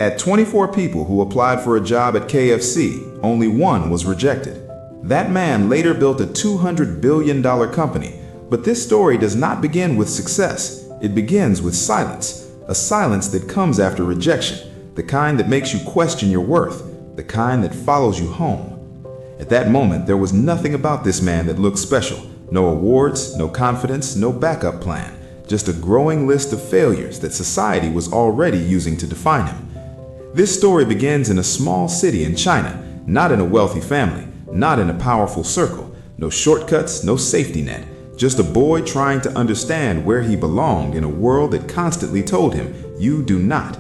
At 24 people who applied for a job at KFC, only one was rejected. That man later built a $200 billion company. But this story does not begin with success. It begins with silence. A silence that comes after rejection, the kind that makes you question your worth, the kind that follows you home. At that moment, there was nothing about this man that looked special. No awards, no confidence, no backup plan. Just a growing list of failures that society was already using to define him. This story begins in a small city in China, not in a wealthy family, not in a powerful circle. No shortcuts, no safety net. Just a boy trying to understand where he belonged in a world that constantly told him, "You do not."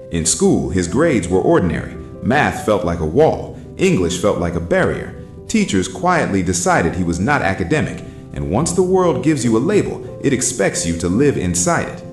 In school, his grades were ordinary. Math felt like a wall. English felt like a barrier. Teachers quietly decided he was not academic, and once the world gives you a label, it expects you to live inside it.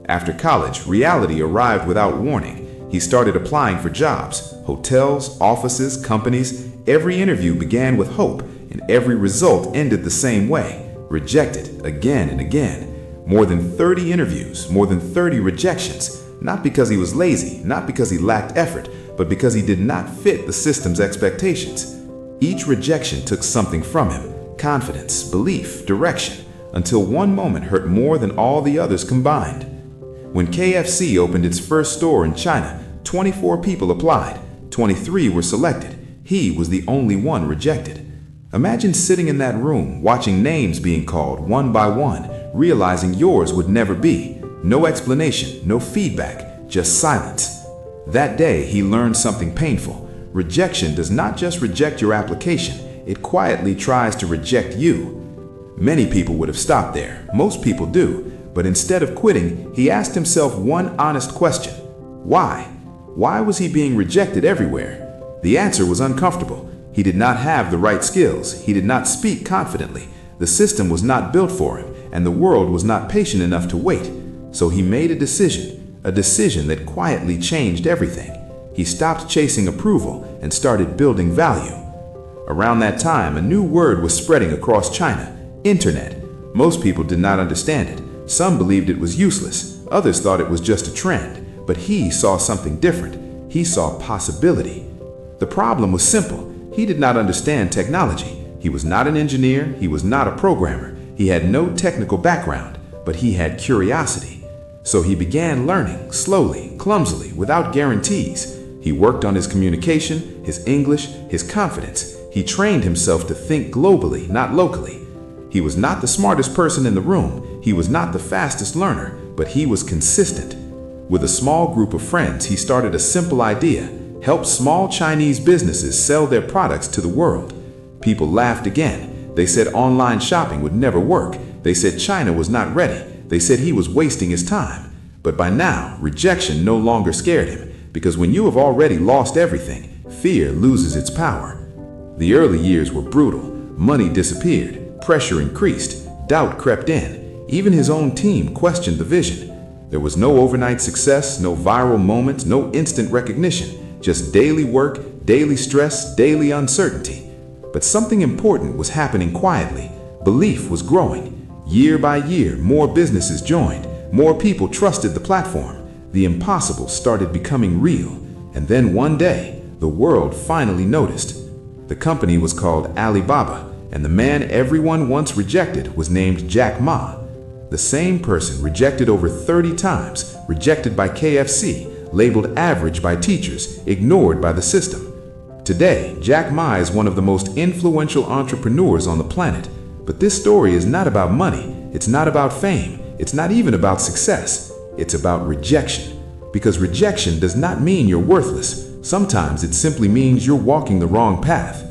After college, reality arrived without warning. He started applying for jobs, hotels, offices, companies. Every interview began with hope, and every result ended the same way. Rejected again and again. More than 30 interviews, more than 30 rejections. Not because he was lazy, not because he lacked effort, but because he did not fit the system's expectations. Each rejection took something from him: confidence, belief, direction, until one moment hurt more than all the others combined. When KFC opened its first store in China, 24 people applied. 23 were selected. He was the only one rejected. Imagine sitting in that room, watching names being called one by one, realizing yours would never be. No explanation, no feedback, just silence. That day, he learned something painful. Rejection does not just reject your application, it quietly tries to reject you. Many people would have stopped there. Most people do. But instead of quitting, he asked himself one honest question. Why? Why was he being rejected everywhere? The answer was uncomfortable. He did not have the right skills. He did not speak confidently. The system was not built for him, and the world was not patient enough to wait. So he made a decision that quietly changed everything. He stopped chasing approval and started building value. Around that time, a new word was spreading across China: internet. Most people did not understand it. Some believed it was useless. Others thought it was just a trend. But he saw something different. He saw possibility. The problem was simple. He did not understand technology. He was not an engineer. He was not a programmer. He had no technical background, but he had curiosity. So he began learning, slowly, clumsily, without guarantees. He worked on his communication, his English, his confidence. He trained himself to think globally, not locally. He was not the smartest person in the room. He was not the fastest learner, but he was consistent. With a small group of friends, he started a simple idea: help small Chinese businesses sell their products to the world. People laughed again. They said online shopping would never work. They said China was not ready. They said he was wasting his time. But by now, rejection no longer scared him, because when you have already lost everything, fear loses its power. The early years were brutal. Money disappeared. Pressure increased. Doubt crept in. Even his own team questioned the vision. There was no overnight success, no viral moments, no instant recognition. Just daily work, daily stress, daily uncertainty. But something important was happening quietly. Belief was growing. Year by year, more businesses joined. More people trusted the platform. The impossible started becoming real. And then one day, the world finally noticed. The company was called Alibaba, and the man everyone once rejected was named Jack Ma. The same person rejected over 30 times, rejected by KFC, labeled average by teachers, ignored by the system. Today, Jack Ma is one of the most influential entrepreneurs on the planet. But this story is not about money. It's not about fame. It's not even about success. It's about rejection. Because rejection does not mean you're worthless. Sometimes it simply means you're walking the wrong path.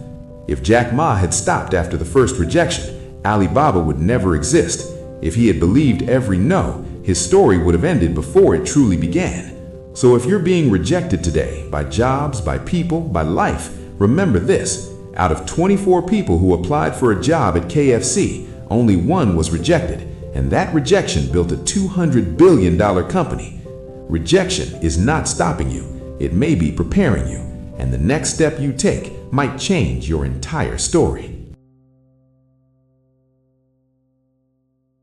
If Jack Ma had stopped after the first rejection, Alibaba would never exist. If he had believed every no, his story would have ended before it truly began. So if you're being rejected today by jobs, by people, by life, remember this: out of 24 people who applied for a job at KFC, only one was rejected, and that rejection built a $200 billion company. Rejection is not stopping you. It may be preparing you, and the next step you take might change your entire story.